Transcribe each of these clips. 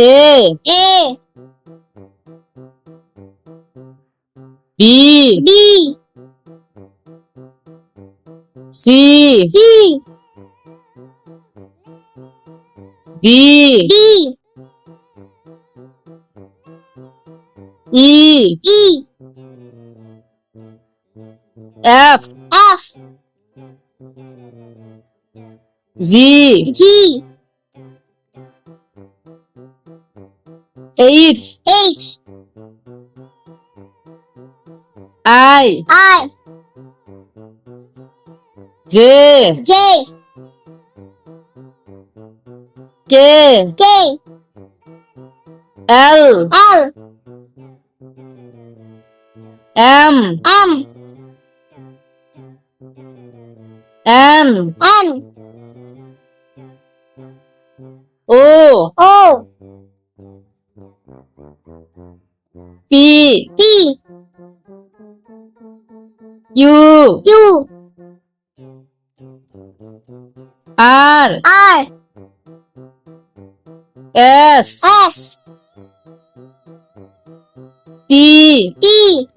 A, A, B, B, C, C, D, D, E, E, F, F, Z, G, H, H, I, I, J, J, K, K, L, L, M, M, N, N, O, O, P, P, U, U, R, R, S, S, T, T,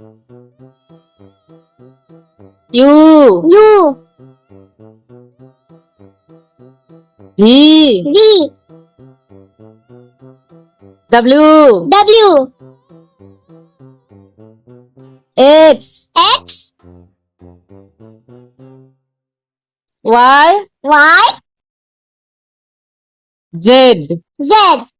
U, U, V, V, W, W, X, X, Y, Y, Z. Z.